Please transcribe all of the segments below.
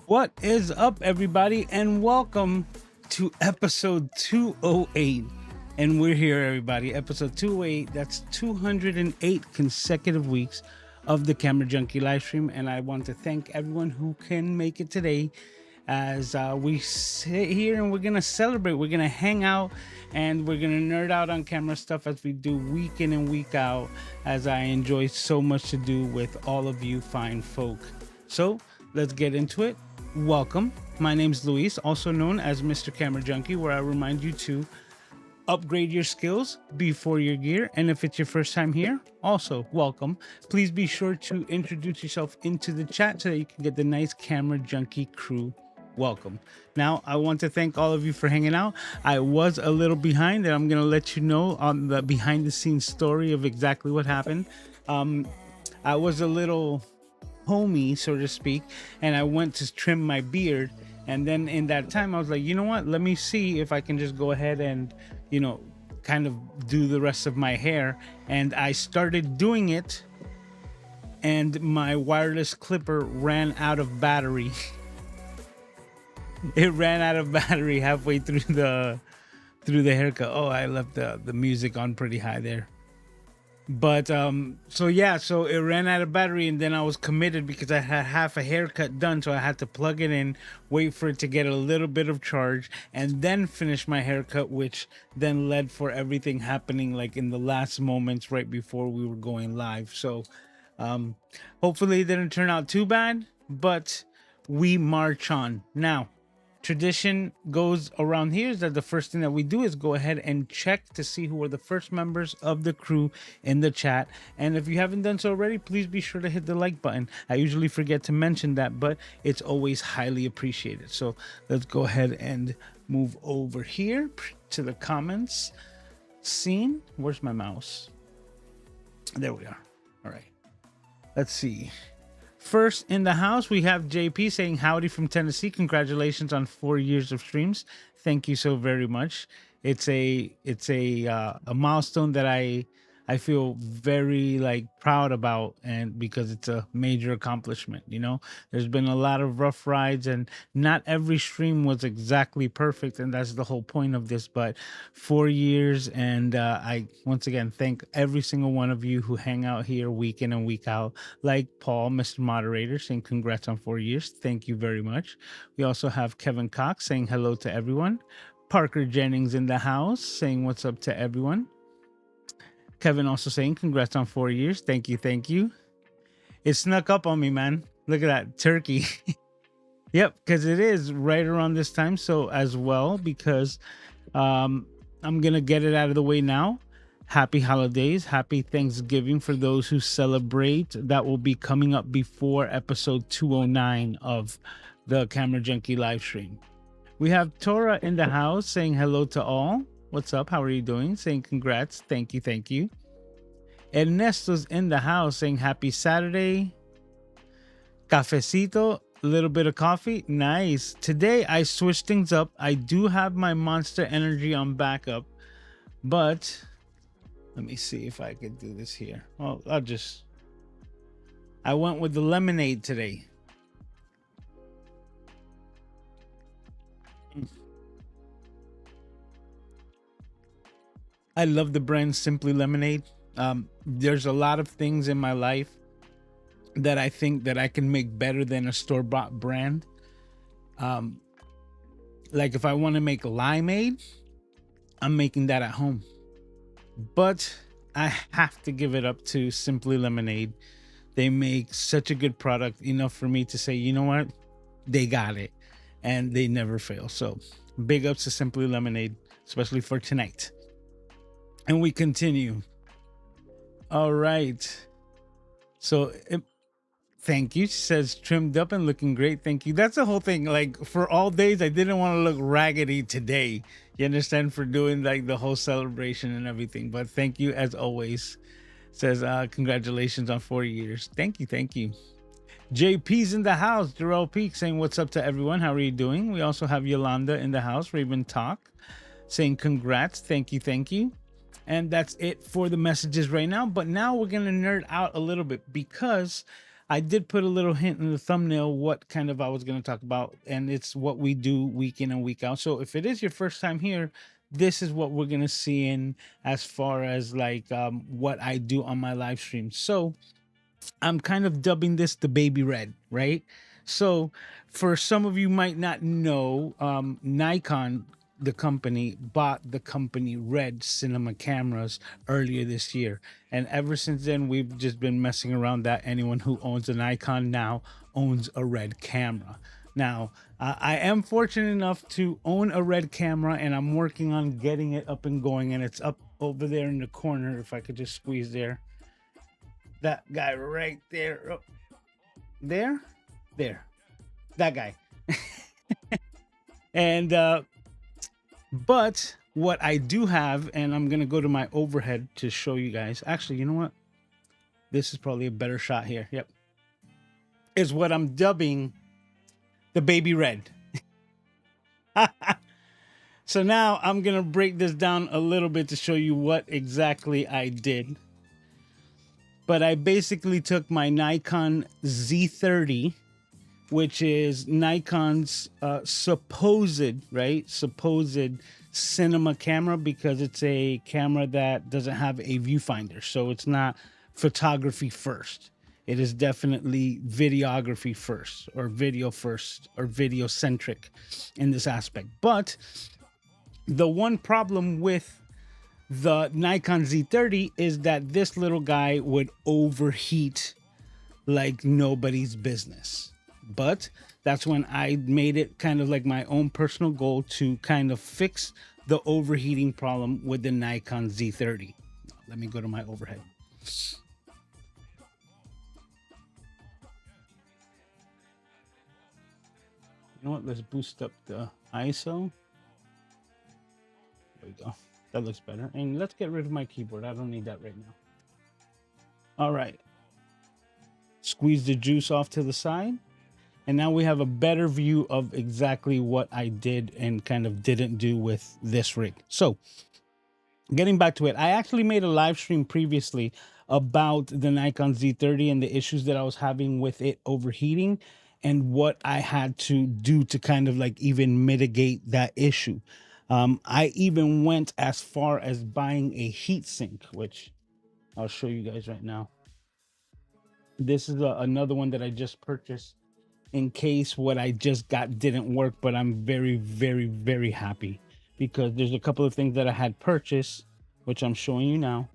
What is up, everybody, and welcome to episode 208. And we're here, everybody. Episode 208, that's 208 consecutive weeks of the Camera Junkie live stream. And I want to thank everyone who can make it today as we sit here and we're going to celebrate. We're going to hang out and we're going to nerd out on camera stuff as we do week in and week out, as I enjoy so much to do with all of you fine folk. So let's get into it. Welcome. My name's Luis, also known as Mr. Camera Junkie, where I remind you to upgrade your skills before your gear. And if it's your first time here, also welcome. Please be sure to introduce yourself into the chat so that you can get the nice Camera Junkie crew welcome. Now, I want to thank all of you for hanging out. I was a little behind, and I'm going to let you know on the behind the scenes story of exactly what happened. I was a little homey, so to speak, and I went to trim my beard. And then in that time, I was like, you know what? Let me see if I can just go ahead and, kind of do the rest of my hair. And I started doing it, and my wireless clipper ran out of battery. It ran out of battery halfway through the haircut. Oh, I left the music on pretty high there. But so it ran out of battery, and then I was committed because I had half a haircut done, so I had to plug it in, wait for it to get a little bit of charge, and then finish my haircut, which then led for everything happening like in the last moments right before we were going live. So hopefully it didn't turn out too bad, but we march on. Now, tradition goes around here is that the first thing that we do is go ahead and check to see who are the first members of the crew in the chat. And if you haven't done so already, please be sure to hit the like button. I usually forget to mention that, but it's always highly appreciated. So let's go ahead and move over here to the comments scene. Where's my mouse? There we are. All right. Let's see. First in the house, we have JP saying howdy from Tennessee. Congratulations on 4 years of streams. Thank you so very much. It's a milestone that I feel very proud about, and because it's a major accomplishment. There's been a lot of rough rides, and not every stream was exactly perfect, and that's the whole point of this. But 4 years, and I once again thank every single one of you who hang out here week in and week out, like Paul, Mr. Moderator, saying congrats on 4 years. Thank you very much. We also have Kevin Cox saying hello to everyone. Parker Jennings in the house saying what's up to everyone. Kevin also saying congrats on 4 years. Thank you. Thank you. It snuck up on me, man. Look at that turkey. Yep, because it is right around this time. So as well, because I'm going to get it out of the way now. Happy holidays. Happy Thanksgiving for those who celebrate. That will be coming up before episode 209 of the Camera Junkie live stream. We have Tora in the house saying hello to all. What's up? How are you doing? Saying congrats. Thank you. Thank you. Ernesto's in the house saying happy Saturday. Cafecito. A little bit of coffee. Nice. Today I switched things up. I do have my Monster Energy on backup, but let me see if I could do this here. Oh, I went with the lemonade today. I love the brand Simply Lemonade. There's a lot of things in my life that I think that I can make better than a store-bought brand. Like if I want to make limeade, I'm making that at home. But I have to give it up to Simply Lemonade. They make such a good product, enough for me to say, you know what? They got it. And they never fail. So big ups to Simply Lemonade, especially for tonight. And we continue. All right. So thank you. She says trimmed up and looking great. Thank you. That's the whole thing. Like for all days, I didn't want to look raggedy today. You understand, for doing like the whole celebration and everything. But thank you as always. Says congratulations on 4 years. Thank you. Thank you. JP's in the house. Jarrell Peak saying what's up to everyone. How are you doing? We also have Yolanda in the house. Raven Talk saying congrats. Thank you. Thank you. And that's it for the messages right now. But now we're going to nerd out a little bit because I did put a little hint in the thumbnail what kind of I was going to talk about, and it's what we do week in and week out. So if it is your first time here, this is what we're going to see in as far as like what I do on my live stream. So I'm kind of dubbing this the baby red, right? So for some of you might not know, Nikon, the company, bought the company Red Cinema cameras earlier this year. And ever since then, we've just been messing around that anyone who owns a Nikon now owns a Red camera. Now, I am fortunate enough to own a Red camera, and I'm working on getting it up and going, and it's up over there in the corner. If I could just squeeze there. That guy right there. Oh, there? There. That guy. And but what I do have, and I'm gonna go to my overhead to show you guys. Actually, you know what? This is probably a better shot here. Yep. Is what I'm dubbing the baby red. So now I'm gonna break this down a little bit to show you what exactly I did. But I basically took my Nikon Z30, which is Nikon's supposed cinema camera, because it's a camera that doesn't have a viewfinder. So it's not photography first. It is definitely videography first, or video first, or video centric in this aspect. But the one problem with the Nikon Z30 is that this little guy would overheat like nobody's business. But that's when I made it kind of like my own personal goal to kind of fix the overheating problem with the Nikon Z30. Let me go to my overhead. You know what? Let's boost up the ISO. There we go. That looks better. And let's get rid of my keyboard. I don't need that right now. All right. Squeeze the juice off to the side. And now we have a better view of exactly what I did and kind of didn't do with this rig. So getting back to it, I actually made a live stream previously about the Nikon Z30 and the issues that I was having with it overheating and what I had to do to kind of like even mitigate that issue. I even went as far as buying a heat sink, which I'll show you guys right now. This is another one that I just purchased in case what I just got didn't work, but I'm very, very, very happy because there's a couple of things that I had purchased, which I'm showing you now.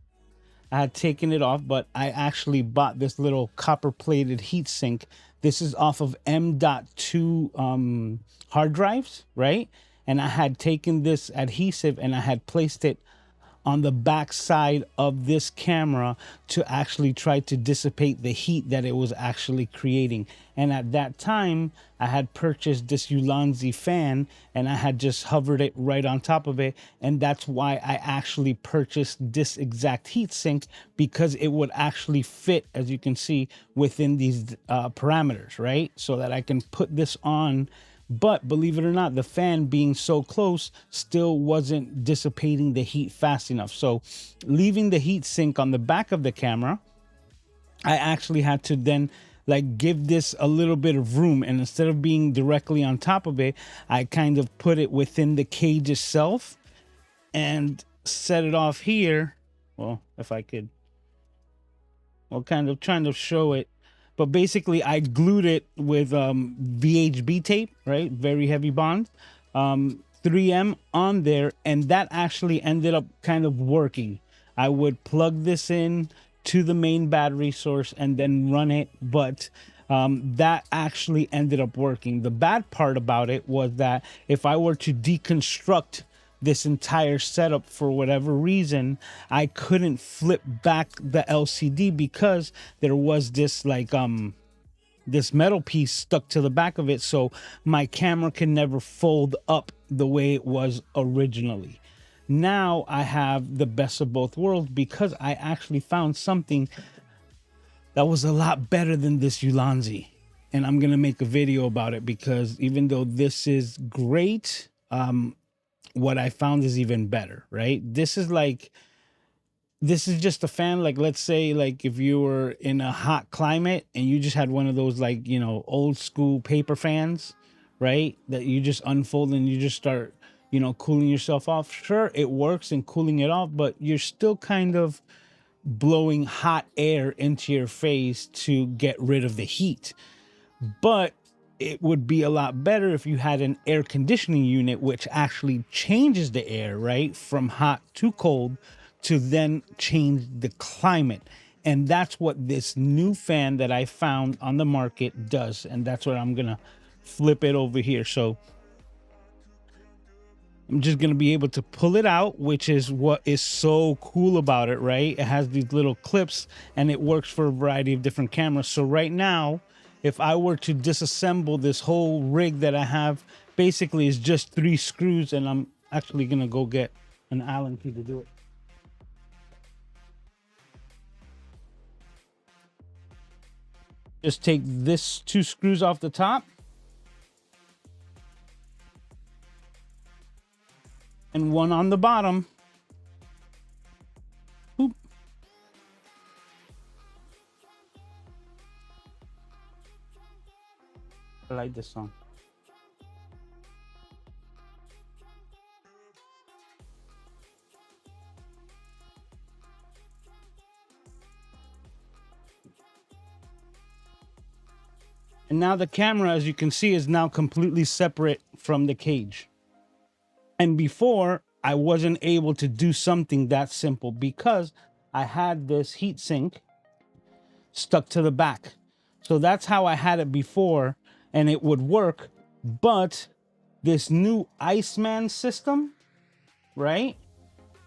I had taken it off, but I actually bought this little copper plated heat sink. This is off of M.2 hard drives, right? And I had taken this adhesive and I had placed it on the back side of this camera to actually try to dissipate the heat that it was actually creating. And at that time, I had purchased this Ulanzi fan and I had just hovered it right on top of it. And that's why I actually purchased this exact heat sink, because it would actually fit, as you can see, within these parameters, right? So that I can put this on. But believe it or not, the fan being so close still wasn't dissipating the heat fast enough. So leaving the heat sink on the back of the camera, I actually had to then like give this a little bit of room. And instead of being directly on top of it, I kind of put it within the cage itself and set it off here. Well, if I could, well, kind of trying to show it. But basically, I glued it with VHB tape, right? Very heavy bond, 3M on there. And that actually ended up kind of working. I would plug this in to the main battery source and then run it. But that actually ended up working. The bad part about it was that if I were to deconstruct this entire setup for whatever reason, I couldn't flip back the LCD because there was this like this metal piece stuck to the back of it, so my camera can never fold up the way it was originally. Now I have the best of both worlds because I actually found something that was a lot better than this Ulanzi, and I'm gonna make a video about it because even though this is great, what I found is even better, right? This is like this is just a fan. Like, let's say, like, if you were in a hot climate and you just had one of those, like, you know, old school paper fans, right? That you just unfold and you just start, you know, cooling yourself off. Sure, it works in cooling it off, but you're still kind of blowing hot air into your face to get rid of the heat. But it would be a lot better if you had an air conditioning unit which actually changes the air, right, from hot to cold, to then change the climate. And that's what this new fan that I found on the market does. And that's what I'm gonna flip it over here. So I'm just going to be able to pull it out, which is what is so cool about it, right? It has these little clips and it works for a variety of different cameras. So right now, if I were to disassemble this whole rig that I have, basically is just 3 screws, and I'm actually going to go get an Allen key to do it. Just take this 2 screws off the top. And 1 on the bottom. Boop. I like this song. And now the camera, as you can see, is now completely separate from the cage. And before, I wasn't able to do something that simple because I had this heat sink stuck to the back. So that's how I had it before, and it would work. But this new Iceman system, right,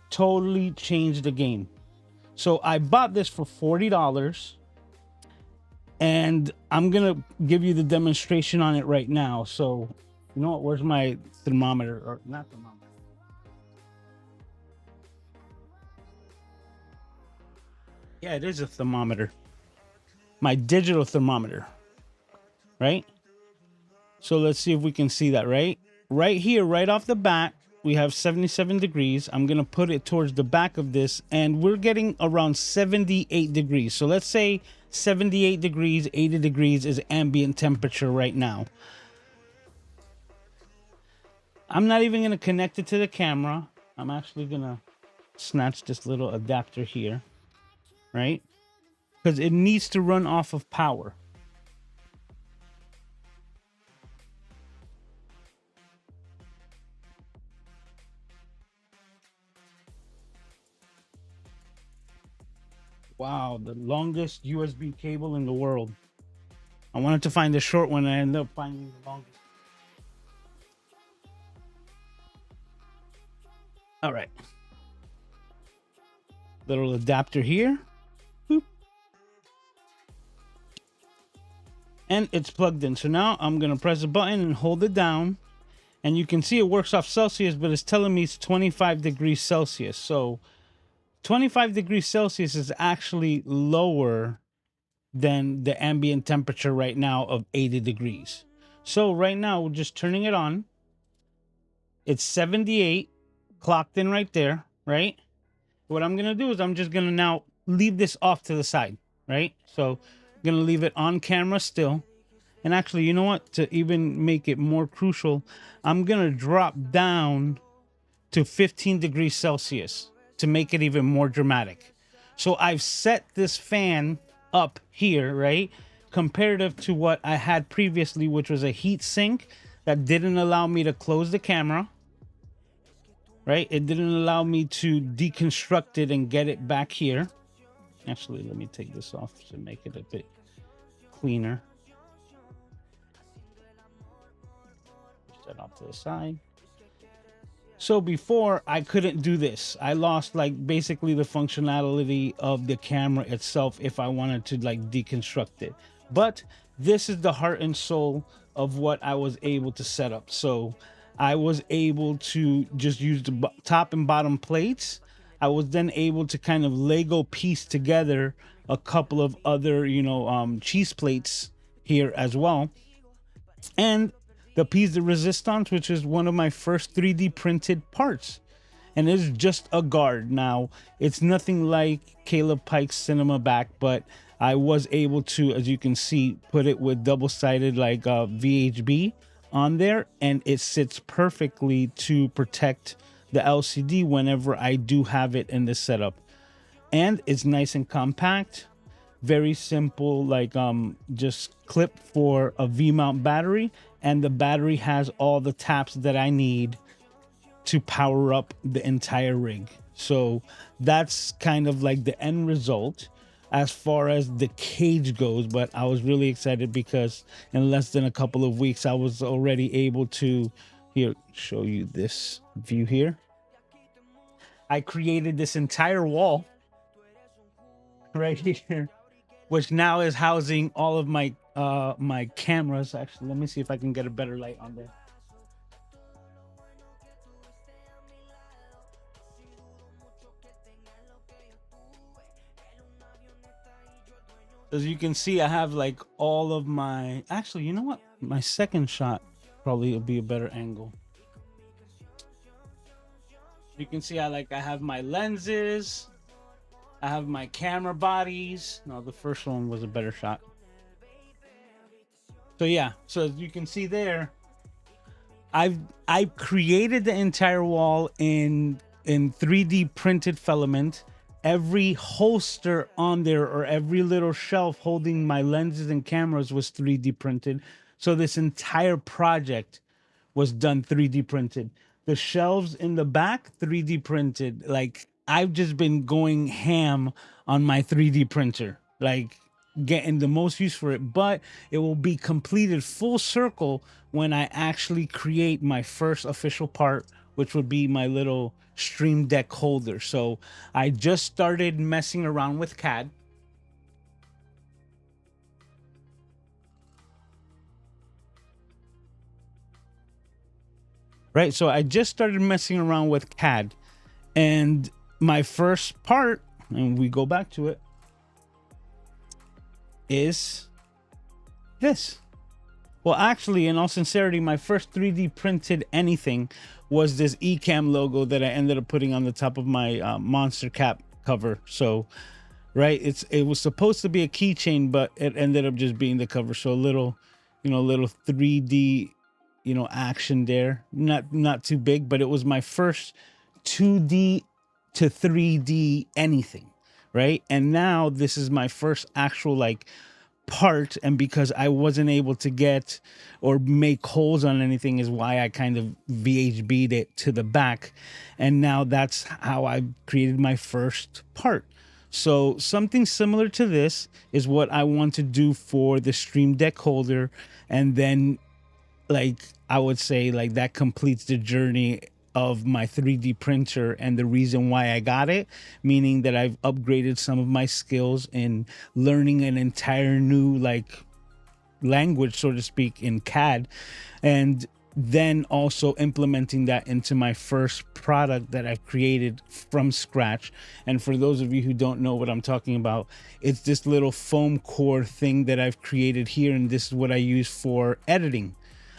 totally changed the game. So I bought this for $40, and I'm gonna give you the demonstration on it right now. So, you know what? Where's my thermometer? Or not thermometer. Yeah, it is a thermometer. My digital thermometer. Right? So let's see if we can see that, right? Right here, right off the bat, we have 77 degrees. I'm going to put it towards the back of this, and we're getting around 78 degrees. So let's say 78 degrees, 80 degrees is ambient temperature right now. I'm not even going to connect it to the camera. I'm actually going to snatch this little adapter here, right? Because it needs to run off of power. Wow, the longest USB cable in the world. I wanted to find the short one, and I ended up finding the longest. All right. Little adapter here. Boop. And it's plugged in. So now I'm going to press a button and hold it down. And you can see it works off Celsius, but it's telling me it's 25 degrees Celsius. So 25 degrees Celsius is actually lower than the ambient temperature right now of 80 degrees. So right now, we're just turning it on. It's 78 clocked in right there, right? What I'm going to do is I'm just going to now leave this off to the side, right? So I'm going to leave it on camera still. And actually, you know what? To even make it more crucial, I'm going to drop down to 15 degrees Celsius to make it even more dramatic. So I've set this fan up here, right? Comparative to what I had previously, which was a heat sink that didn't allow me to close the camera, right? It didn't allow me to deconstruct it and get it back here. Actually, let me take this off to make it a bit cleaner. Push that off to the side. So before, I couldn't do this. I lost like basically the functionality of the camera itself if I wanted to like deconstruct it. But this is the heart and soul of what I was able to set up. So I was able to just use the top and bottom plates. I was then able to kind of Lego piece together a couple of other, cheese plates here as well. And the piece de resistance, which is one of my first 3D printed parts. and it's just a guard. Now, it's nothing like Caleb Pike's Cinema back, but I was able to, as you can see, put it with double-sided like VHB on there, and it sits perfectly to protect the LCD whenever I do have it in this setup. And it's nice and compact, very simple, like just clip for a V mount battery, and the battery has all the taps that I need to power up the entire rig. So that's kind of like the end result as far as the cage goes. But I was really excited because in less than a couple of weeks I was already able to, here, show you this view here. I created this entire wall right here, which now is housing all of my my cameras. Actually, let me see if I can get a better light on there. As you can see, I have like all of my, actually, you know what, my second shot probably will be a better angle. You can see I have my lenses, I have my camera bodies. No, the first one was a better shot. So yeah, so as you can see there, I've created the entire wall in 3D printed filament. Every holster on there or every little shelf holding my lenses and cameras was 3D printed. So this entire project was done 3D printed. The shelves in the back 3D printed. Like I've just been going ham on my 3D printer. Like getting the most use for it, but it will be completed full circle when I actually create my first official part, which would be my little stream deck holder. So I just started messing around with CAD. Right. So I just started messing around with CAD, and my first part, and we go back to it, is this. Well, actually, in all sincerity, my first 3D printed anything was this Ecamm logo that I ended up putting on the top of my Monster Cap cover. So, right, it was supposed to be a keychain, but it ended up just being the cover. So a little, little 3D, action there. Not too big, but it was my first 2D to 3D anything, right? And now this is my first actual like part, and because I wasn't able to get or make holes on anything is why I kind of VHB'd it to the back, and now that's how I created my first part. So something similar to this is what I want to do for the Stream Deck holder, and then like I would say like that completes the journey of my 3D printer and the reason why I got it, meaning that I've upgraded some of my skills in learning an entire new like language, so to speak, in CAD, and then also implementing that into my first product that I've created from scratch. And for those of you who don't know what I'm talking about, it's this little foam core thing that I've created here, and this is what I use for editing.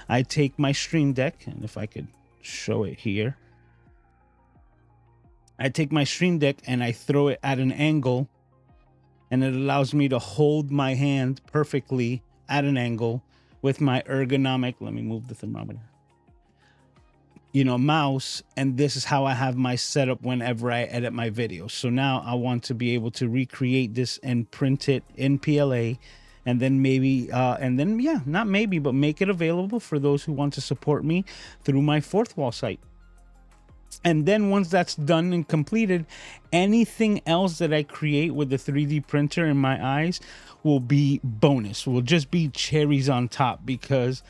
I take my Stream Deck, and if I could show it here, I take my Stream Deck and I throw it at an angle, and it allows me to hold my hand perfectly at an angle with my ergonomic, let me move the thermometer, mouse. And this is how I have my setup whenever I edit my videos. So now I want to be able to recreate this and print it in PLA, and then maybe yeah, not maybe, but make it available for those who want to support me through my Fourth Wall site. And then once that's done and completed, anything else that I create with the 3D printer in my eyes will be bonus, will just be cherries on top, because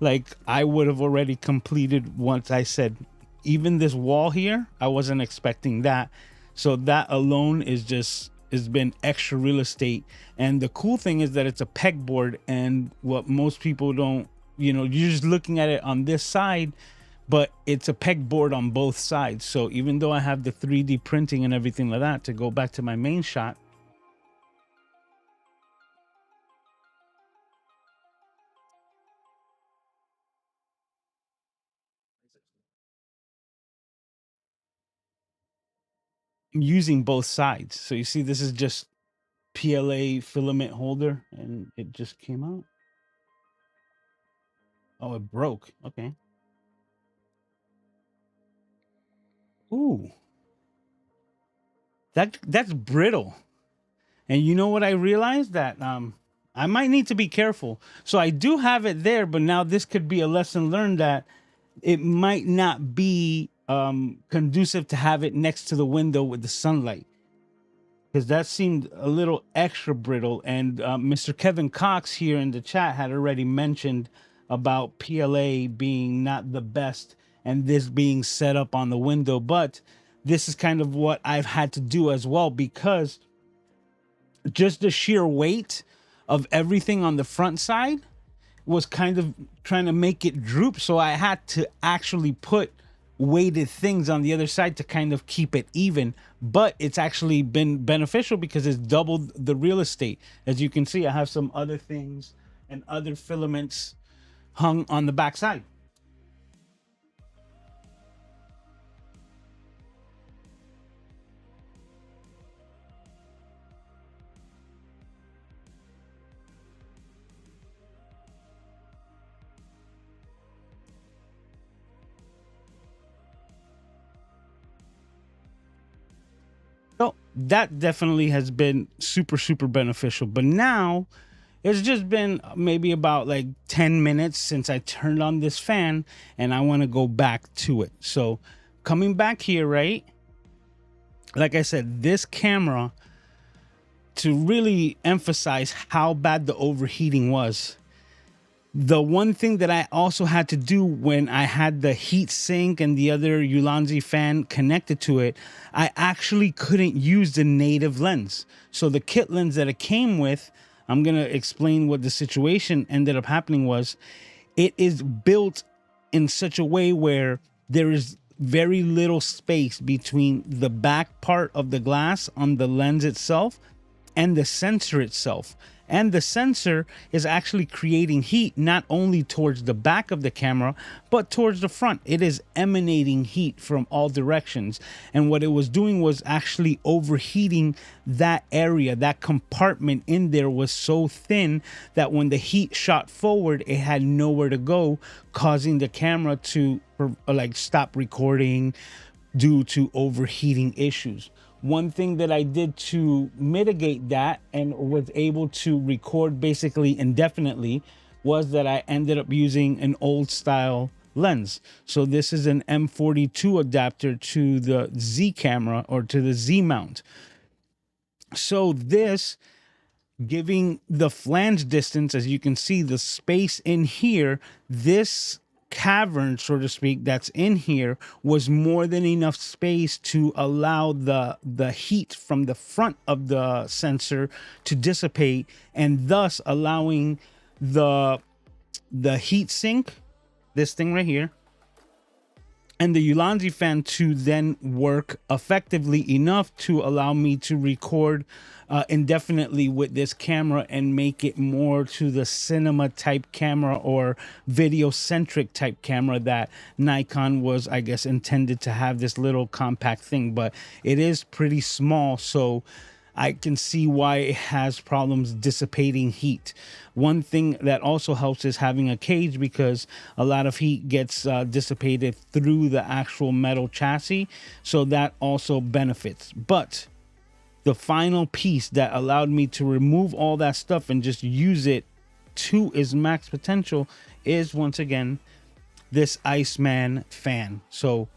like I would have already completed, once I said, even this wall here, I wasn't expecting that. So that alone is just, has been extra real estate. And the cool thing is that it's a pegboard, and what most people don't, you're just looking at it on this side, but it's a pegboard on both sides. So even though I have the 3D printing and everything like that, to go back to my main shot, using both sides. So you see, this is just PLA filament holder, and it just came out. Oh, it broke. Okay. Ooh, that's brittle. And you know what I realized? That I might need to be careful. So I do have it there, but now this could be a lesson learned that it might not be conducive to have it next to the window with the sunlight, because that seemed a little extra brittle. And Mr. Kevin Cox here in the chat had already mentioned about PLA being not the best and this being set up on the window. But this is kind of what I've had to do as well, because just the sheer weight of everything on the front side was kind of trying to make it droop. So I had to actually put weighted things on the other side to kind of keep it even. But it's actually been beneficial because it's doubled the real estate. As you can see, I have some other things and other filaments hung on the back side. So that definitely has been super, super beneficial. But now it's just been maybe about like 10 minutes since I turned on this fan, and I want to go back to it. So coming back here, right? Like I said, this camera, to really emphasize how bad the overheating was, the one thing that I also had to do when I had the heat sink and the other Ulanzi fan connected to it, I actually couldn't use the native lens. So the kit lens that it came with, I'm going to explain what the situation ended up happening was. It is built in such a way where there is very little space between the back part of the glass on the lens itself and the sensor itself. And the sensor is actually creating heat not only towards the back of the camera, but towards the front. It is emanating heat from all directions. And what it was doing was actually overheating that area. That compartment in there was so thin that when the heat shot forward, it had nowhere to go, causing the camera to like stop recording due to overheating issues. One thing that I did to mitigate that and was able to record basically indefinitely was that I ended up using an old style lens. So this is an M42 adapter to the Z camera, or to the Z mount. So this, giving the flange distance, as you can see, the space in here, this cavern, so to speak, that's in here was more than enough space to allow the heat from the front of the sensor to dissipate, and thus allowing the heat sink, this thing right here, and the Ulanzi fan to then work effectively enough to allow me to record indefinitely with this camera and make it more to the cinema type camera or video centric type camera that Nikon was, I guess, intended to have, this little compact thing. But it is pretty small, so I can see why it has problems dissipating heat. One thing that also helps is having a cage, because a lot of heat gets dissipated through the actual metal chassis. So that also benefits. But the final piece that allowed me to remove all that stuff and just use it to its max potential is, once again, this Iceman fan. So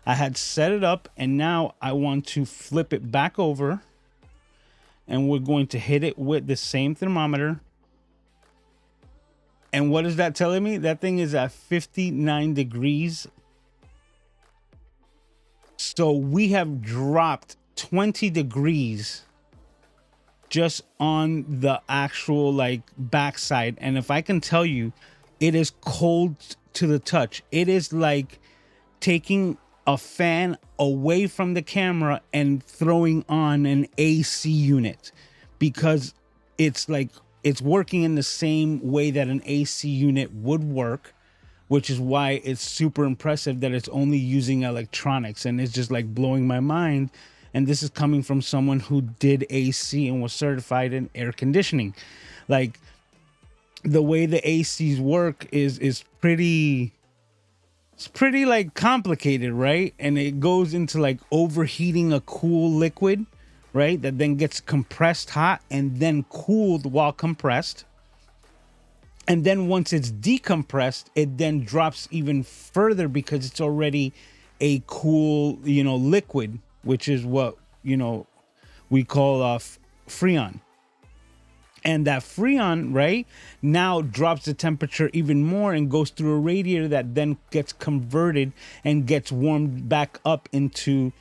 I had set it up, and now I want to flip it back over. And we're going to hit it with the same thermometer. And what is that telling me? That thing is at 59 degrees. So we have dropped 20 degrees just on the actual like backside. And if I can tell you, it is cold to the touch. It is like taking a fan away from the camera and throwing on an AC unit, because it's like it's working in the same way that an AC unit would work, which is why it's super impressive that it's only using electronics. And it's just like blowing my mind And this is coming from someone who did AC and was certified in air conditioning. Like, the way the ACs work is pretty, it's pretty like complicated, right? And it goes into like overheating a cool liquid, right? That then gets compressed hot and then cooled while compressed. And then once it's decompressed, it then drops even further because it's already a cool, liquid, which is what, we call Freon. And that Freon, right, now drops the temperature even more and goes through a radiator that then gets converted and gets warmed back up into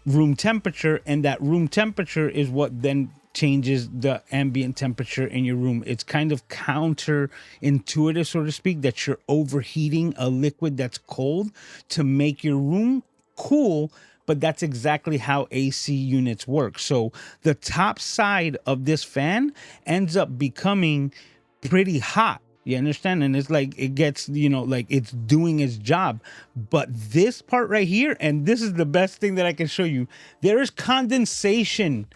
room temperature. And that room temperature is what then changes the ambient temperature in your room. It's kind of counterintuitive, so to speak, that you're overheating a liquid that's cold to make your room cool. But that's exactly how AC units work. So the top side of this fan ends up becoming pretty hot. You understand? And it's like it gets, like it's doing its job. But this part right here, and this is the best thing that I can show you, there is condensation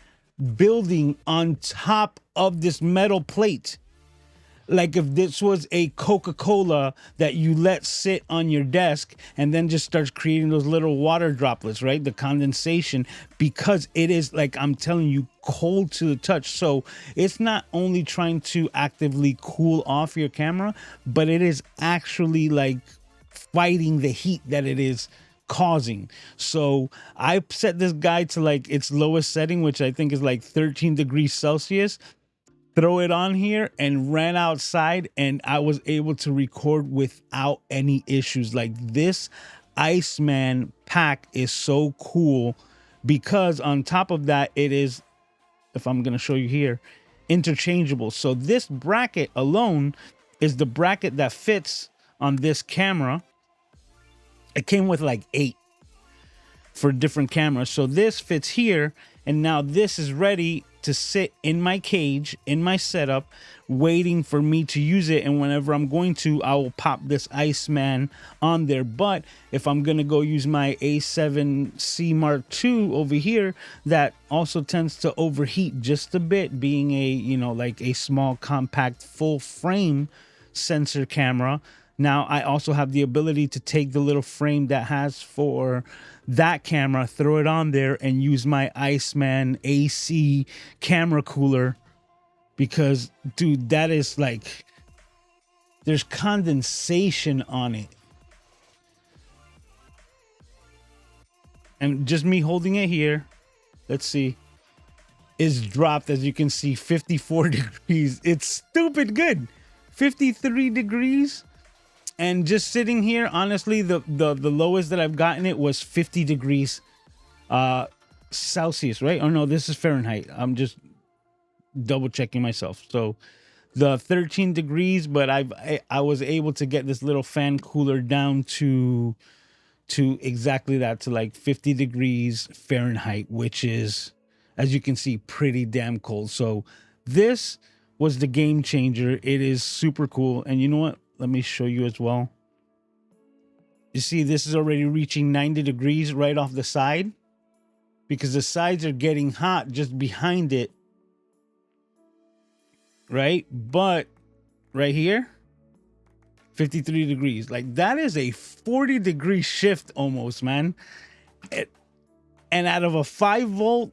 building on top of this metal plate. Like if this was a Coca-Cola that you let sit on your desk and then just starts creating those little water droplets, right? The condensation, because it is, like I'm telling you, cold to the touch. So it's not only trying to actively cool off your camera, but it is actually like fighting the heat that it is causing. So I set this guy to like its lowest setting, which I think is like 13 degrees Celsius. Throw it on here and ran outside, and I was able to record without any issues. Like, this Iceman pack is so cool because on top of that, it is, if I'm going to show you here, interchangeable. So this bracket alone is the bracket that fits on this camera. It came with like 8 for different cameras. So this fits here, and now this is ready to sit in my cage, in my setup, waiting for me to use it. And whenever I'm going to, I will pop this Iceman on there. But if I'm going to go use my A7C Mark II over here, that also tends to overheat just a bit, being a, like a small, compact, full frame sensor camera. Now I also have the ability to take the little frame that has for that camera, throw it on there, and use my Iceman AC camera cooler, because dude, that is like, there's condensation on it. And just me holding it here, let's see, is dropped, as you can see, 54 degrees. It's stupid good. 53 degrees. And just sitting here, honestly, the lowest that I've gotten it was 50 degrees Celsius, right? Oh no, this is Fahrenheit. I'm just double checking myself. So the 13 degrees, but I was able to get this little fan cooler down to exactly that, to like 50 degrees Fahrenheit, which is, as you can see, pretty damn cold. So this was the game changer. It is super cool. And you know what? Let me show you as well. You see, this is already reaching 90 degrees right off the side, because the sides are getting hot just behind it, right? But right here, 53 degrees. Like, that is a 40-degree shift almost, man. And out of a 5-volt,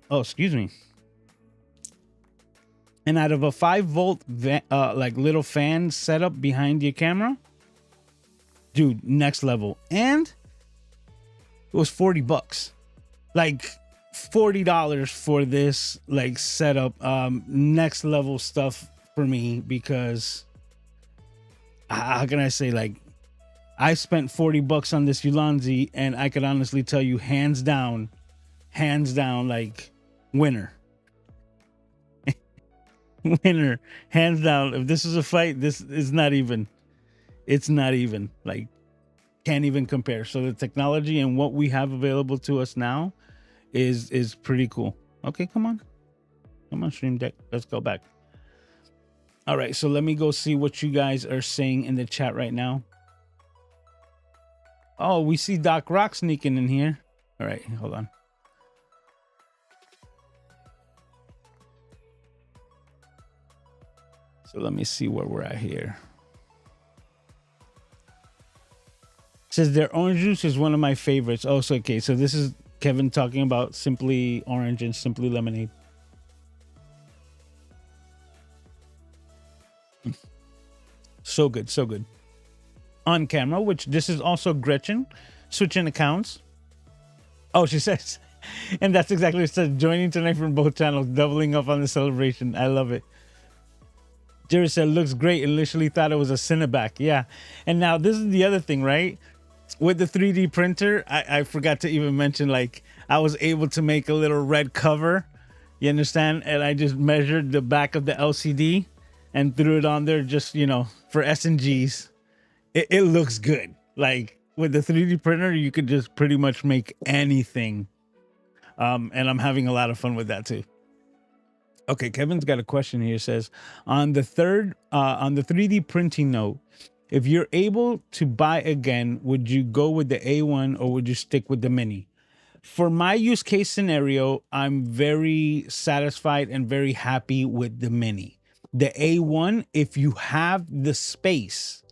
and out of a 5-volt like little fan setup behind your camera, dude, next level. And it was $40, like $40 for this like setup. Next level stuff for me, because how can I say, like, I spent $40 on this Ulanzi, and I could honestly tell you, hands down, like, winner. Winner, hands down. If this is a fight, this is not even, it's not even, like, can't even compare. So the technology and what we have available to us now is pretty cool. Okay, come on Stream Deck, let's go back. All right, so let me go see what you guys are saying in the chat right now. Oh, we see Doc Rock sneaking in here. All right, hold on. So let me see where we're at here. It says their orange juice is one of my favorites. Oh, so okay. So this is Kevin talking about Simply Orange and Simply Lemonade. So good, so good. On camera, which this is also Gretchen switching accounts. Oh, she says, and that's exactly what it says. Joining tonight from both channels, doubling up on the celebration. I love it. Jerry said, looks great, and literally thought it was a Cineback. Yeah. And now this is the other thing, right? With the 3D printer, I forgot to even mention, like, I was able to make a little red cover. You understand? And I just measured the back of the LCD and threw it on there just, you know, for S&Gs. It looks good. Like, with the 3D printer, you could just pretty much make anything. And I'm having a lot of fun with that too. Okay, Kevin's got a question here. It says, on the 3D printing note, if you're able to buy again, would you go with the A1 or would you stick with the Mini? For my use case scenario, I'm very satisfied and very happy with the Mini. The A1, if you have the space,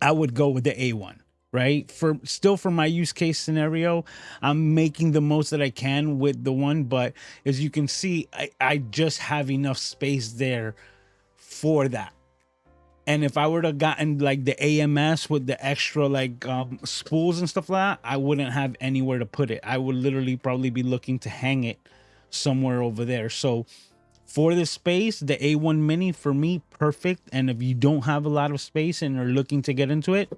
I would go with the A1. Right? For my use case scenario, I'm making the most that I can with the one, but as you can see, I just have enough space there for that. And if I were to gotten like the AMS with the extra like spools and stuff like that, I wouldn't have anywhere to put it. I would literally probably be looking to hang it somewhere over there. So for this space, the A1 Mini for me, perfect. And if you don't have a lot of space and are looking to get into it,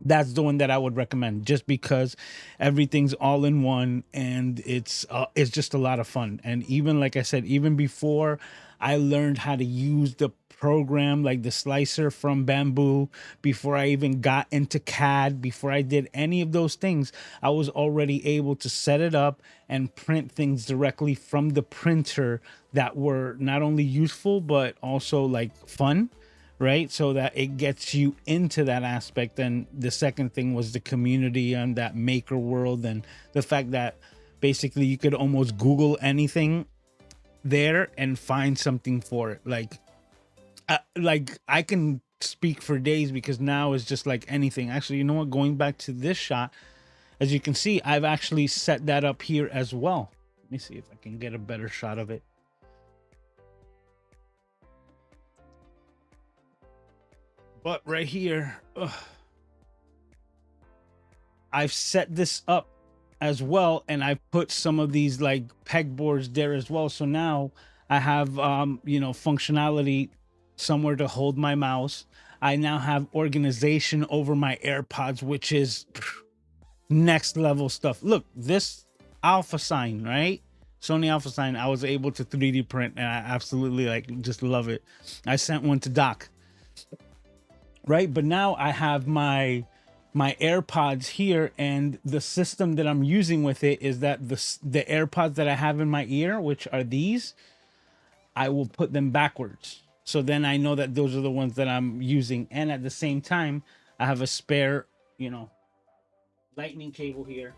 that's the one that I would recommend, just because everything's all in one and it's just a lot of fun. And even like I said, even before I learned how to use the program, like the slicer from Bamboo, before I even got into CAD, before I did any of those things, I was already able to set it up and print things directly from the printer that were not only useful, but also like fun. Right, so that it gets you into that aspect. And the second thing was the community and that maker world, and the fact that basically you could almost Google anything there and find something for it. Like I can speak for days, because now it's just like anything. Actually, you know what? Going back to this shot, as you can see, I've actually set that up here as well. Let me see if I can get a better shot of it. But right here, I've set this up as well, and I've put some of these like pegboards there as well. So now I have, you know, functionality somewhere to hold my mouse. I now have organization over my AirPods, which is next level stuff. Look, this alpha sign, right? Sony alpha sign, I was able to 3D print, and I absolutely like just love it. I sent one to Doc. Right, but now I have my AirPods here, and the system that I'm using with it is that the AirPods that I have in my ear, which are these, I will put them backwards. So then I know that those are the ones that I'm using, and at the same time, I have a spare, you know, lightning cable here,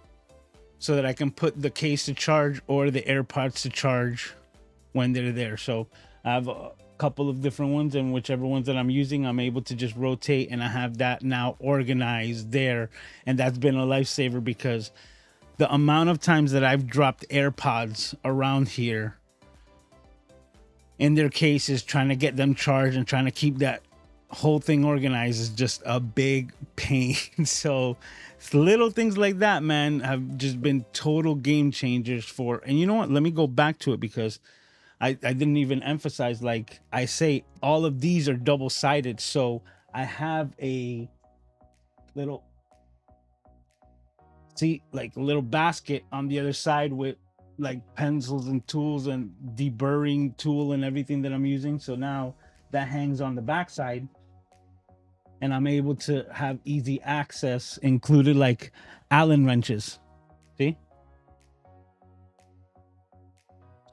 so that I can put the case to charge or the AirPods to charge when they're there. So I have a couple of different ones, and whichever ones that I'm using, I'm able to just rotate, and I have that now organized there. And that's been a lifesaver, because the amount of times that I've dropped AirPods around here in their cases, trying to get them charged and trying to keep that whole thing organized, is just a big pain. So little things like that, man, have just been total game changers for. And you know what, let me go back to it, because I didn't even emphasize, like I say, all of these are double-sided. So I have a little, see, like a little basket on the other side with like pencils and tools and deburring tool and everything that I'm using. So now that hangs on the backside, and I'm able to have easy access, included like Allen wrenches. See?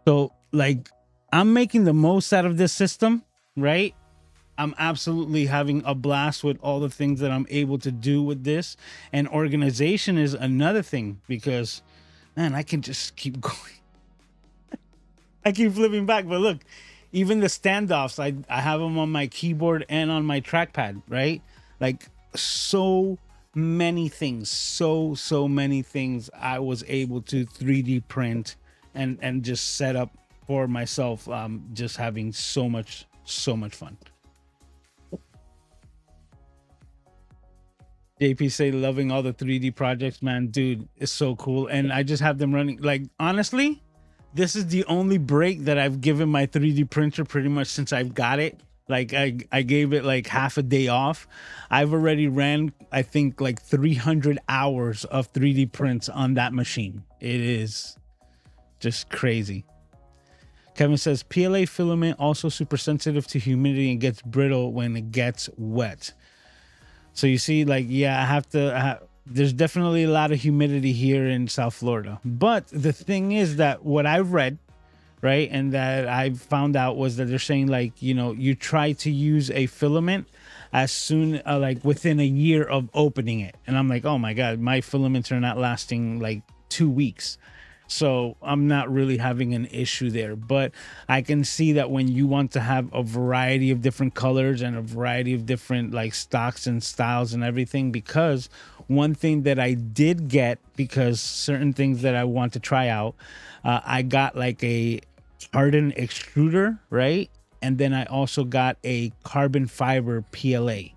So like, I'm making the most out of this system, right? I'm absolutely having a blast with all the things that I'm able to do with this. And organization is another thing, because, man, I can just keep going. I keep flipping back, but look, Even the standoffs, I have them on my keyboard and on my trackpad, right? Like so many things, so many things I was able to 3D print and just set up for myself. Just having so much fun. JP say loving all the 3D projects, man, dude, it's so cool. And I just have them running. Like honestly, this is the only break that I've given my 3D printer pretty much since I've got it. Like I gave it like half a day off. I've already ran I think like 300 hours of 3D prints on that machine. It is just crazy. Kevin says PLA filament also super sensitive to humidity and gets brittle when it gets wet. So you see, like, yeah, I have to. There's definitely a lot of humidity here in South Florida. But the thing is that what I've read, right, and that I found out was that they're saying, like, you know, you try to use a filament as soon, like, within a year of opening it. And I'm like, oh my God, my filaments are not lasting like 2 weeks. So I'm not really having an issue there, but I can see that when you want to have a variety of different colors and a variety of different like stocks and styles and everything, because one thing that I did get, because certain things that I want to try out, I got like a hardened extruder, right? And then I also got a carbon fiber PLA.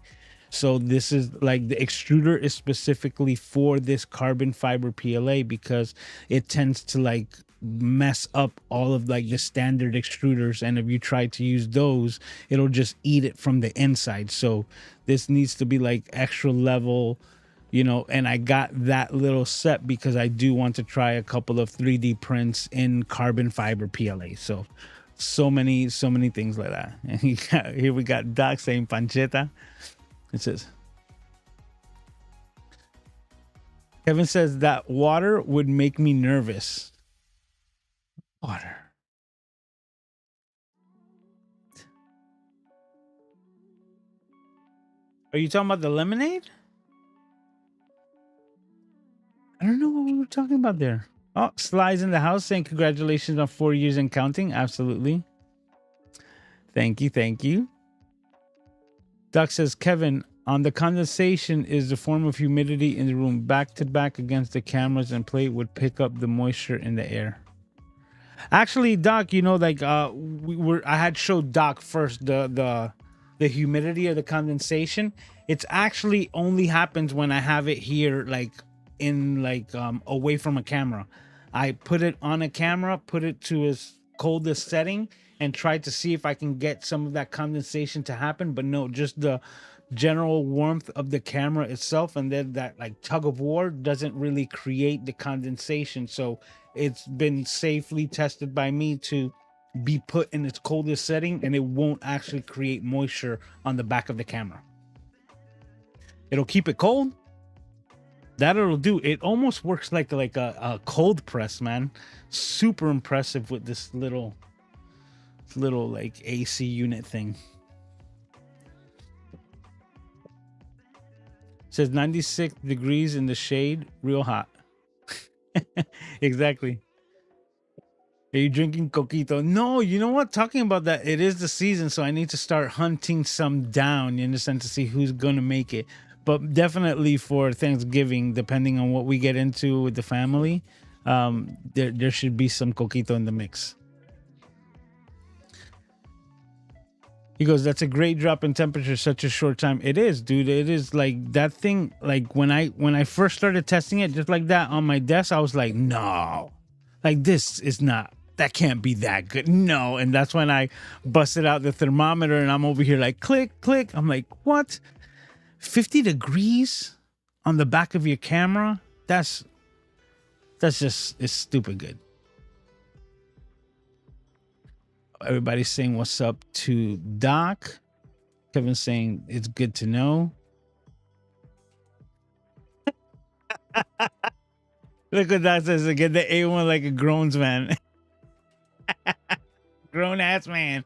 So this is like the extruder is specifically for this carbon fiber PLA because it tends to like mess up all of like the standard extruders. And if you try to use those, it'll just eat it from the inside. So this needs to be like extra level, you know, and I got that little set because I do want to try a couple of 3D prints in carbon fiber PLA. So many things like that. And here we got Doc saying pancetta. It says, Kevin says that water would make me nervous. Water. Are you talking about the lemonade? I don't know what we were talking about there. Oh, Sly's in the house saying congratulations on 4 years and counting. Absolutely. Thank you. Thank you. Doc says, Kevin, on the condensation is the form of humidity in the room. Back to back against the cameras and plate would pick up the moisture in the air. Actually, Doc, you know, like I had showed Doc first the humidity of the condensation. It's actually only happens when I have it here, like in like away from a camera. I put it on a camera, put it to its coldest setting, and try to see if I can get some of that condensation to happen. But no, just the general warmth of the camera itself, and then that like tug of war doesn't really create the condensation. So it's been safely tested by me to be put in its coldest setting, and it won't actually create moisture on the back of the camera. It'll keep it cold. That it'll do. It almost works like a cold press, man. Super impressive with this little like AC unit thing. It says 96 degrees in the shade, real hot. Exactly. Are you drinking coquito? No, you know what? Talking about that, it is the season, so I need to start hunting some down, you understand, to see who's gonna make it. But definitely for Thanksgiving, depending on what we get into with the family, there should be some coquito in the mix. He goes, that's a great drop in temperature, such a short time. It is, dude. It is like that thing. Like when I first started testing it, just like that on my desk, I was like, no, like this is not. That can't be that good. No, and that's when I busted out the thermometer, and I'm over here like click, click. I'm like, what? 50 degrees on the back of your camera? That's just, it's stupid good. Everybody's saying what's up to Doc. Kevin's saying it's good to know. Look what Doc says. Get the A1 like a grown man. Grown ass man.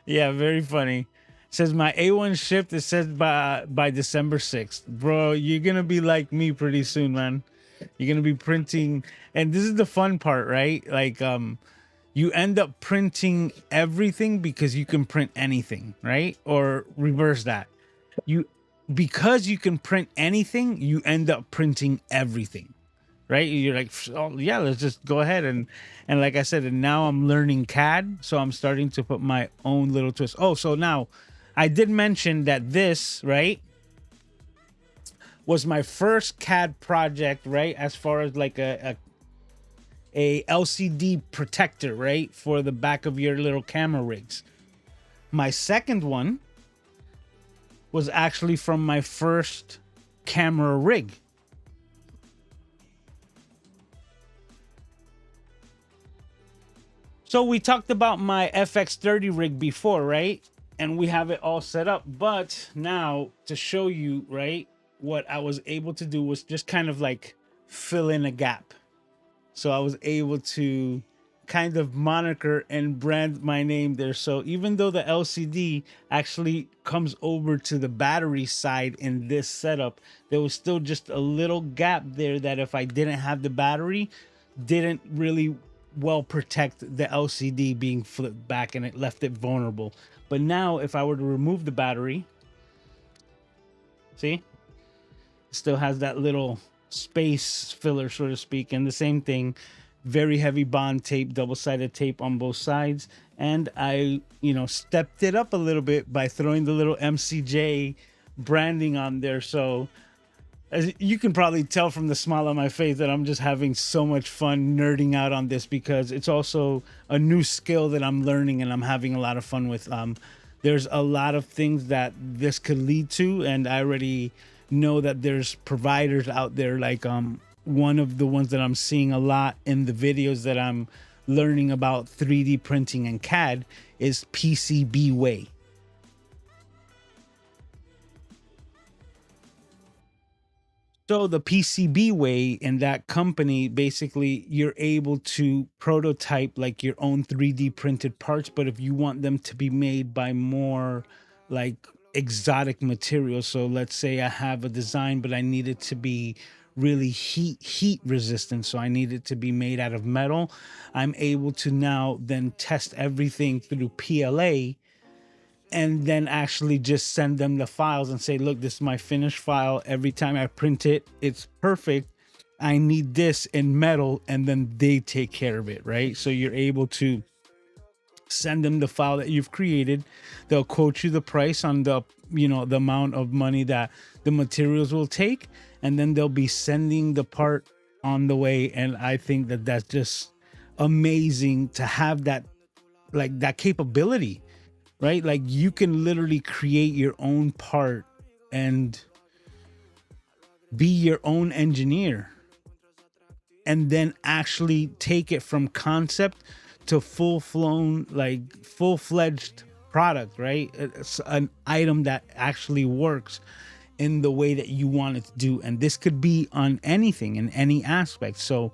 Yeah, very funny. Says my A1 shipped. It says by December 6th. Bro, you're gonna be like me pretty soon, man. You're gonna be printing, and this is the fun part, right? Like you end up printing everything because you can print anything, right? Or reverse that. You Because you can print anything, you end up printing everything, right? You're like, oh yeah, let's just go ahead and like I said, and now I'm learning CAD, so I'm starting to put my own little twist. Oh, so now I did mention that this, right, was my first CAD project, right? As far as like a LCD protector, right, for the back of your little camera rigs. My second one was actually from my first camera rig. So we talked about my FX30 rig before, right? And we have it all set up. But now to show you, right, what I was able to do was just kind of like fill in a gap. So I was able to kind of moniker and brand my name there. So even though the LCD actually comes over to the battery side in this setup, there was still just a little gap there that if I didn't have the battery, didn't really well protect the LCD being flipped back, and it left it vulnerable. But now if I were to remove the battery, see, it still has that little space filler, so to speak. And the same thing, very heavy bond tape, double-sided tape on both sides. And I, stepped it up a little bit by throwing the little MCJ branding on there. So as you can probably tell from the smile on my face that I'm just having so much fun nerding out on this, because it's also a new skill that I'm learning and I'm having a lot of fun with. There's a lot of things that this could lead to, and I already know that there's providers out there, like one of the ones that I'm seeing a lot in the videos that I'm learning about 3D printing and CAD is PCB Way. So the PCB Way in that company, basically you're able to prototype like your own 3D printed parts, but if you want them to be made by more like exotic materials, so let's say I have a design but I need it to be really heat resistant, so I need it to be made out of metal, I'm able to now then test everything through PLA and then actually just send them the files and say, look, this is my finished file. Every time I print it, it's perfect. I need this in metal, and then they take care of it, right? So you're able to send them the file that you've created. They'll quote you the price on the, the amount of money that the materials will take, and then they'll be sending the part on the way. And I think that that's just amazing to have that, like that capability, right? Like you can literally create your own part and be your own engineer, and then actually take it from concept to full-fledged product, right? It's an item that actually works in the way that you want it to do. And this could be on anything, in any aspect. So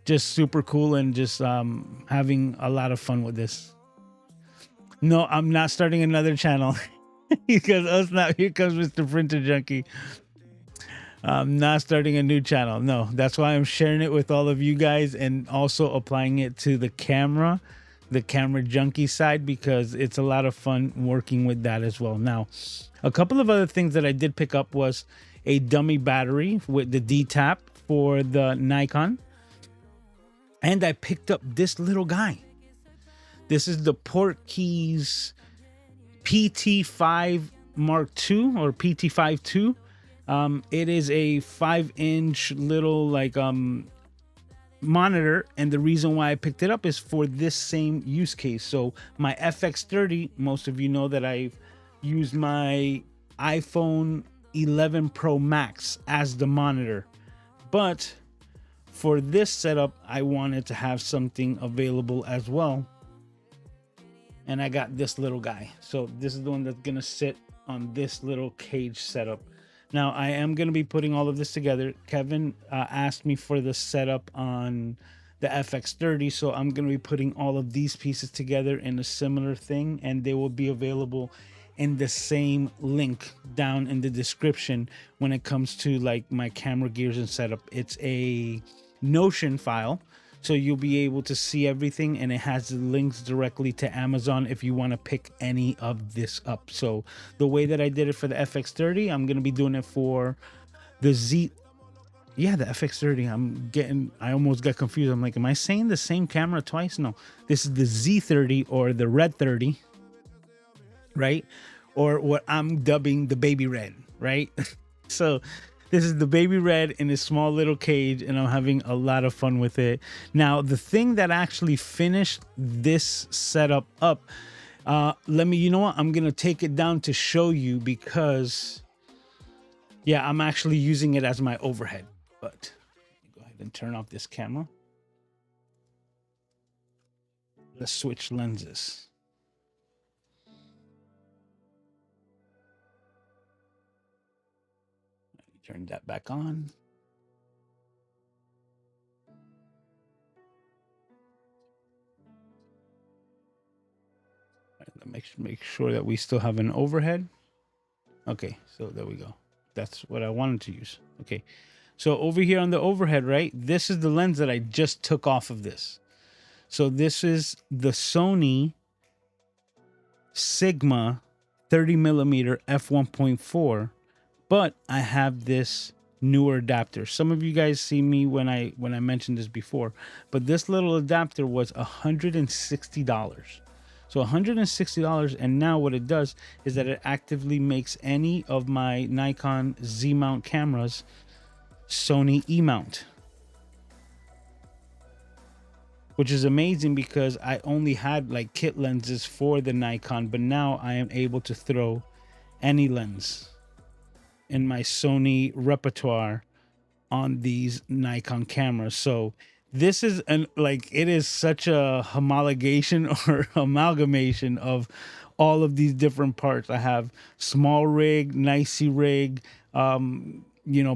just super cool, and just having a lot of fun with this. No, I'm not starting another channel because here comes Mr. Printer Junkie. I'm not starting a new channel. No, that's why I'm sharing it with all of you guys, and also applying it to the camera junkie side, because it's a lot of fun working with that as well. Now, a couple of other things that I did pick up was a dummy battery with the D-tap for the Nikon. And I picked up this little guy. This is the Portkeys PT5 Mark II, or PT5 II. It is a 5-inch little monitor, and the reason why I picked it up is for this same use case. So my FX30, most of you know that I've used my iPhone 11 Pro Max as the monitor, but for this setup I wanted to have something available as well. And I got this little guy. So this is the one that's gonna sit on this little cage setup. Now I am gonna be putting all of this together. Kevin asked me for the setup on the FX30, so I'm gonna be putting all of these pieces together in a similar thing, and they will be available in the same link down in the description when it comes to like my camera gears and setup. It's a Notion file. so you'll be able to see everything, and it has the links directly to Amazon if you want to pick any of this up. So the way that I did it for the FX30, I'm going to be doing it for the Z. Yeah, the FX30. I almost got confused. I'm like, am I saying the same camera twice? No, this is the Z30 or the Red 30, right? Or what I'm dubbing the Baby Red, right? So this is the Baby Red in a small little cage, and I'm having a lot of fun with it. Now, the thing that actually finished this setup up, you know what? I'm going to take it down to show you because, yeah, I'm actually using it as my overhead. But go ahead and turn off this camera. Let's switch lenses. Turn that back on. Make sure that we still have an overhead. Okay, so there we go. That's what I wanted to use. Okay, so over here on the overhead, right? This is the lens that I just took off of this. So this is the Sony Sigma 30mm f1.4, but I have this newer adapter. Some of you guys see me when I mentioned this before, but this little adapter was $160. So $160, and now what it does is that it actively makes any of my Nikon Z mount cameras Sony E mount, which is amazing because I only had like kit lenses for the Nikon, but now I am able to throw any lens in my Sony repertoire on these Nikon cameras. So this is it is such a homologation or amalgamation of all of these different parts. I have small rig, nicey rig,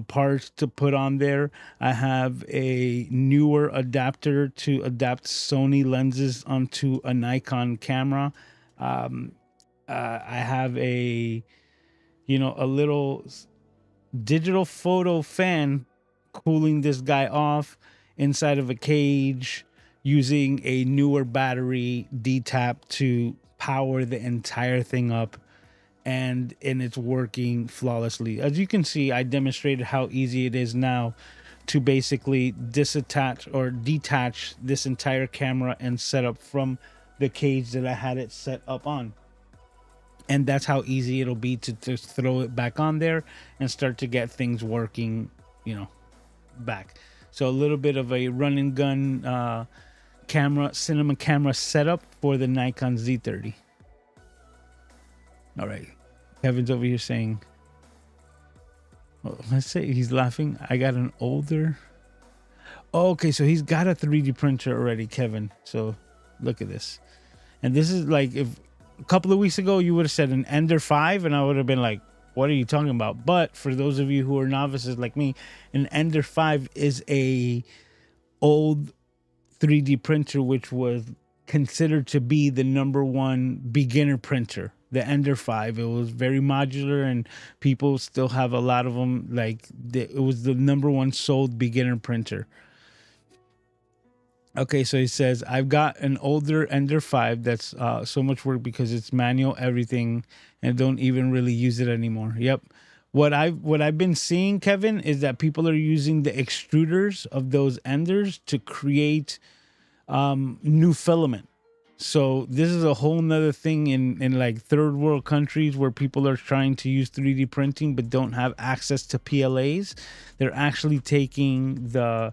parts to put on there. I have a newer adapter to adapt Sony lenses onto a Nikon camera. I have a little digital photo fan cooling this guy off inside of a cage using a newer battery D-tap to power the entire thing up, and it's working flawlessly. As you can see, I demonstrated how easy it is now to basically disattach or detach this entire camera and setup from the cage that I had it set up on. And that's how easy it'll be to just throw it back on there and start to get things working, back. So a little bit of a run and gun cinema camera setup for the Nikon Z30. All right. Kevin's over here saying, let's say he's laughing. I got an older. Oh, okay, so he's got a 3D printer already, Kevin. So look at this. And this is like, if a couple of weeks ago you would have said an Ender 5, and I would have been like, what are you talking about? But for those of you who are novices like me, an Ender 5 is a old 3D printer which was considered to be the #1 beginner printer. The Ender 5, it was very modular, and people still have a lot of them. It was the #1 sold beginner printer. Okay, so he says, I've got an older Ender 5 that's so much work because it's manual everything and don't even really use it anymore. Yep. What I've been seeing, Kevin, is that people are using the extruders of those Enders to create new filament. So this is a whole nother thing in like third world countries where people are trying to use 3D printing but don't have access to PLAs. They're actually taking the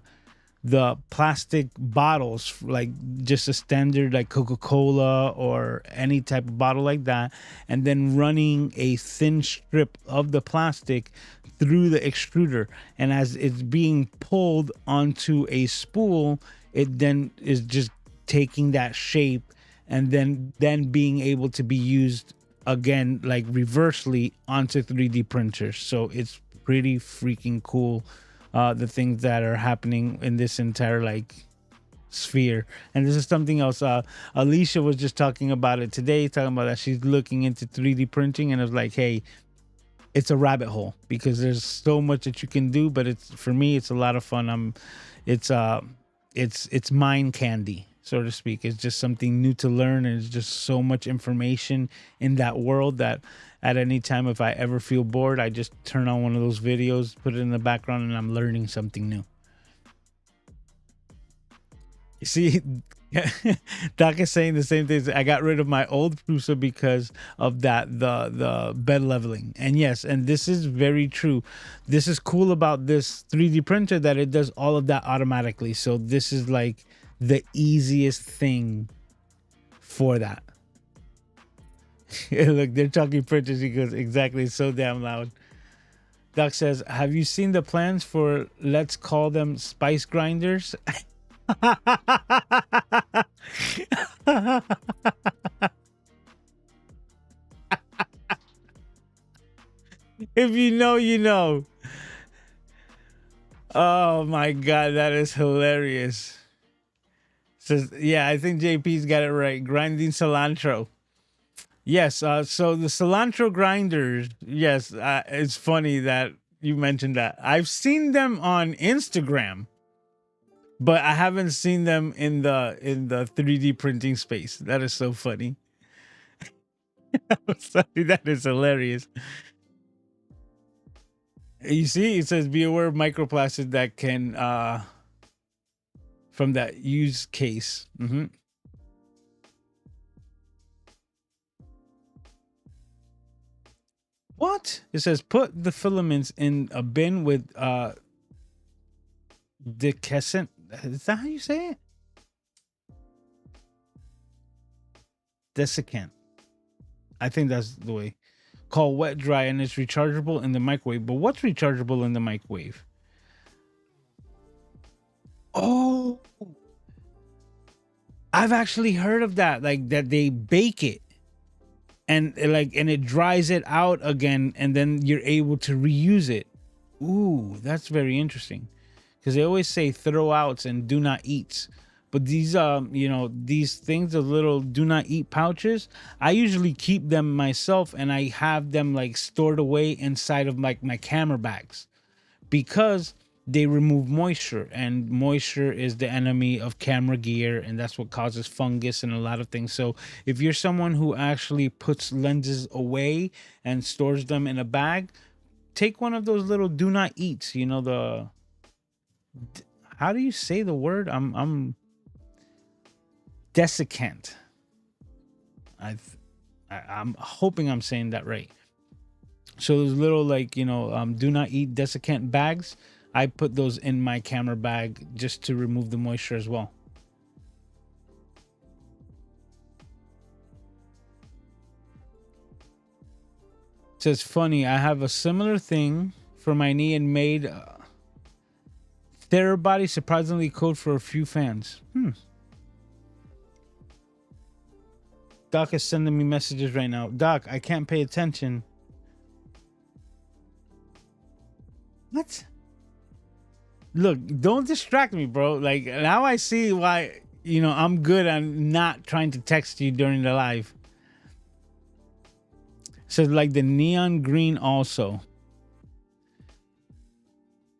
plastic bottles, like just a standard like Coca-Cola or any type of bottle like that, and then running a thin strip of the plastic through the extruder, and as it's being pulled onto a spool, it then is just taking that shape and then being able to be used again, like reversely onto 3D printers. So it's pretty freaking cool, the things that are happening in this entire sphere. And this is something else. Alicia was just talking about it today, talking about that she's looking into 3D printing, and it was like, hey, it's a rabbit hole because there's so much that you can do, but for me it's a lot of fun. It's it's mind candy, so to speak. It's just something new to learn, and it's just so much information in that world that at any time, if I ever feel bored, I just turn on one of those videos, put it in the background, and I'm learning something new. You see, Doc is saying the same things. I got rid of my old Prusa because of that, the bed leveling. And yes, and this is very true. This is cool about this 3D printer, that it does all of that automatically. So this is like the easiest thing for that. Look, they're talking printers. He goes, exactly, it's so damn loud. Doc says, have you seen the plans for, let's call them spice grinders? If you know, you know. Oh my god, that is hilarious. Says, yeah, I think JP's got it right. Grinding cilantro. Yes, so the cilantro grinders, yes, it's funny that you mentioned that. I've seen them on Instagram, but I haven't seen them in the 3D printing space. That is so funny. I'm sorry, that is hilarious. You see, it says be aware of microplastics that can from that use case. What? It says put the filaments in a bin with decescent. Is that how you say it? Desiccant. I think that's the way. Called wet dry, and it's rechargeable in the microwave. But what's rechargeable in the microwave? Oh, I've actually heard of that. Like that they bake it and it dries it out again, and then you're able to reuse it. Ooh, that's very interesting. Because they always say throw outs and do not eats. But these these things, the little do not eat pouches, I usually keep them myself, and I have them like stored away inside of like my camera bags, because they remove moisture, and moisture is the enemy of camera gear, and that's what causes fungus and a lot of things. So if you're someone who actually puts lenses away and stores them in a bag, take one of those little do not eats, how do you say the word? I'm desiccant. I'm hoping I'm saying that right. So those little do not eat desiccant bags, I put those in my camera bag just to remove the moisture as well. It says funny, I have a similar thing for my knee and made Therabody surprisingly code for a few fans. Doc is sending me messages right now. Doc, I can't pay attention. What? Look, don't distract me, bro. Like, now I see why, I'm good on not trying to text you during the live. So like the neon green also.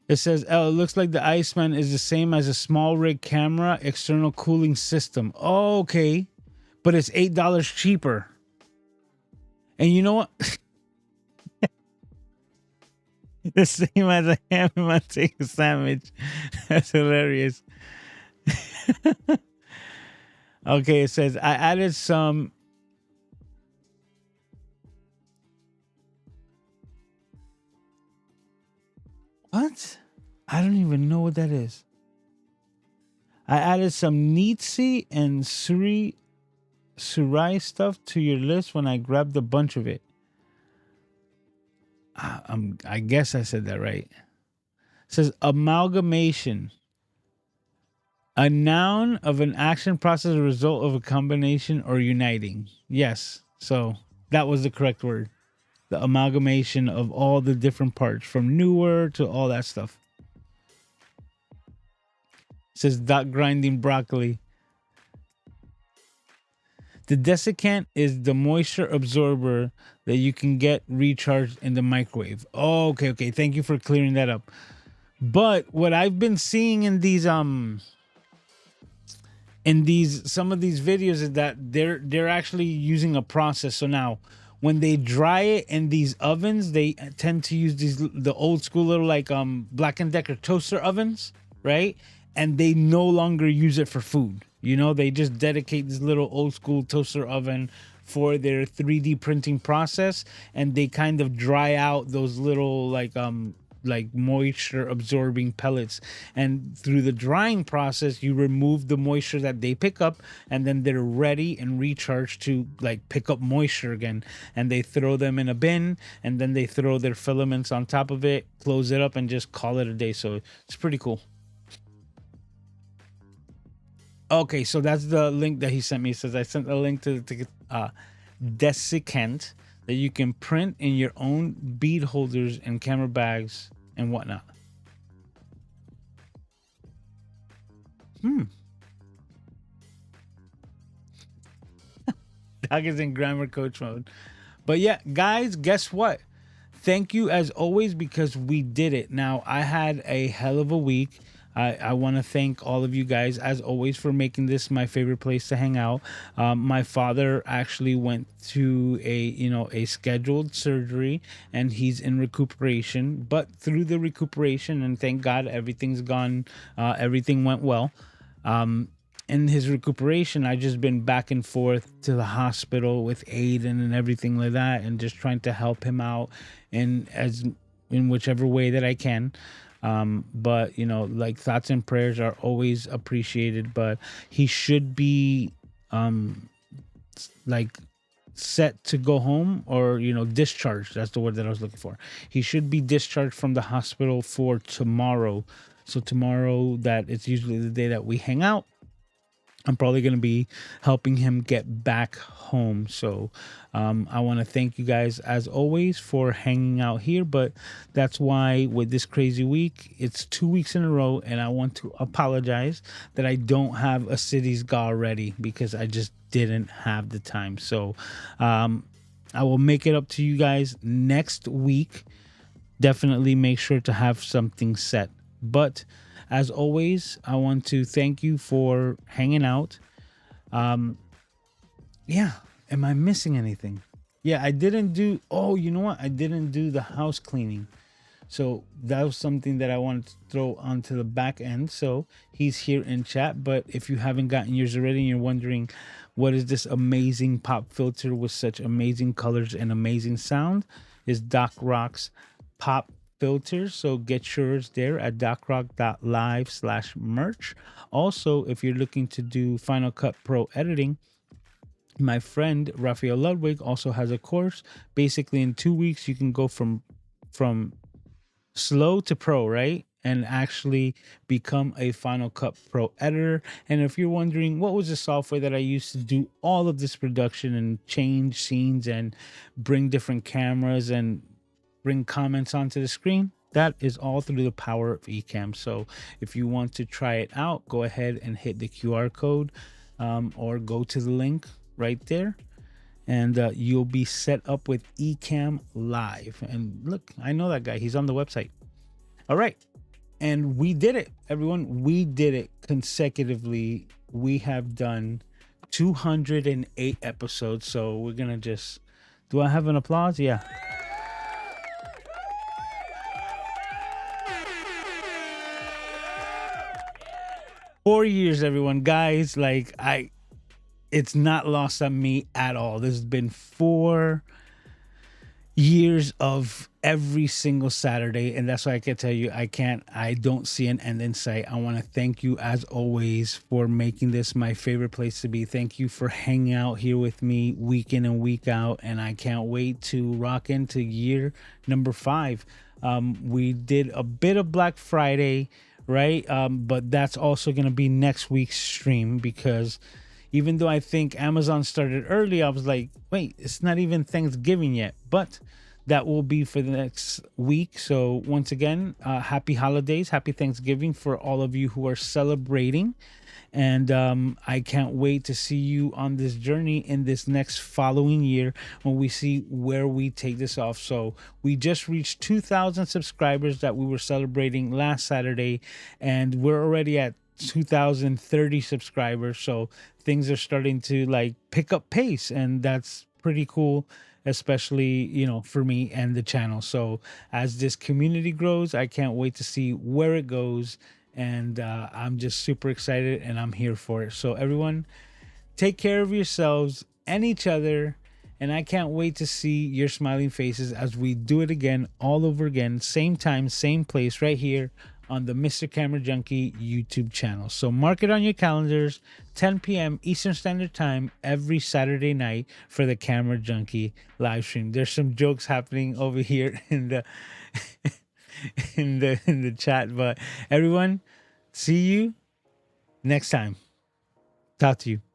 It says, it looks like the Iceman is the same as a small rig camera external cooling system. Oh, okay. But it's $8 cheaper. And you know what? The same as a ham in my take a sandwich. That's hilarious. Okay, it says I added some. What? I don't even know what that is. I added some Neatsy and Surai stuff to your list when I grabbed a bunch of it. I guess I said that right. It says amalgamation. A noun of an action process, a result of a combination or uniting. Yes. So that was the correct word. The amalgamation of all the different parts, from newer to all that stuff. It says dot grinding broccoli. The desiccant is the moisture absorber that you can get recharged in the microwave. Oh, okay. Thank you for clearing that up. But what I've been seeing in these in these some of these videos is that they're actually using a process. So now when they dry it in these ovens, they tend to use the old school little like Black and Decker toaster ovens, right? And they no longer use it for food. They just dedicate this little old school toaster oven for their 3D printing process, and they kind of dry out those little like moisture absorbing pellets, and through the drying process you remove the moisture that they pick up, and then they're ready and recharged to like pick up moisture again, and they throw them in a bin, and then they throw their filaments on top of it, close it up, and just call it a day. So it's pretty cool. Okay, so that's the link that he sent me. It says I sent a link to desiccant that you can print in your own bead holders and camera bags and whatnot. Dog is in grammar coach mode. But yeah, guys, guess what? Thank you as always, because we did it. Now, I had a hell of a week. I want to thank all of you guys as always for making this my favorite place to hang out. My father actually went to a scheduled surgery, and he's in recuperation. But through the recuperation, and thank God everything went well. In his recuperation, I just been back and forth to the hospital with Aiden and everything like that, and just trying to help him out in whichever way that I can. But like, thoughts and prayers are always appreciated. But he should be like set to go home, or discharged. That's the word that I was looking for. He should be discharged from the hospital for tomorrow. So tomorrow, that it's usually the day that we hang out, I'm probably going to be helping him get back home. So I want to thank you guys as always for hanging out here. But that's why with this crazy week, it's 2 weeks in a row. And I want to apologize that I don't have a Cities GAW ready, because I just didn't have the time. So I will make it up to you guys next week. Definitely make sure to have something set. But as always, I want to thank you for hanging out. Yeah. Am I missing anything? Yeah, I didn't do... Oh, you know what? I didn't do the house cleaning. So that was something that I wanted to throw onto the back end. So he's here in chat. But if you haven't gotten yours already and you're wondering, what is this amazing pop filter with such amazing colors and amazing sound, is Doc Rock's pop filters. So get yours there at docrock.live/merch. Also, if you're looking to do Final Cut Pro editing, my friend Raphael Ludwig also has a course. Basically, in 2 weeks, you can go from slow to pro, right? And actually become a Final Cut Pro editor. And if you're wondering, what was the software that I used to do all of this production and change scenes and bring different cameras and bring comments onto the screen, that is all through the power of Ecamm. So if you want to try it out, go ahead and hit the QR code or go to the link right there, and you'll be set up with Ecamm Live. And look, I know that guy. He's on the website. All right. And we did it, everyone. We did it consecutively. We have done 208 episodes. So we're going to just... Do I have an applause? Yeah. 4 years, everyone. Guys, like, it's not lost on me at all. This has been 4 years of every single Saturday, and that's why I can tell you, I don't see an end in sight. I want to thank you as always for making this my favorite place to be. Thank you for hanging out here with me week in and week out, and I can't wait to rock into year number 5. We did a bit of Black Friday, right? But that's also going to be next week's stream, because even though I think Amazon started early, I was like, wait, it's not even Thanksgiving yet. But that will be for the next week. So once again, happy holidays, happy Thanksgiving for all of you who are celebrating. And I can't wait to see you on this journey in this next following year when we see where we take this off. So we just reached 2,000 subscribers that we were celebrating last Saturday, and we're already at 2030 subscribers. So things are starting to like pick up pace, and that's pretty cool, especially, for me and the channel. So as this community grows, I can't wait to see where it goes. And I'm just super excited and I'm here for it. So everyone, take care of yourselves and each other. And I can't wait to see your smiling faces as we do it again, all over again, same time, same place, right here on the Mr. Camera Junkie YouTube channel. So mark it on your calendars, 10 p.m. Eastern Standard Time every Saturday night for the Camera Junkie live stream. There's some jokes happening over here in the in the chat, but everyone, see you next time. Talk to you.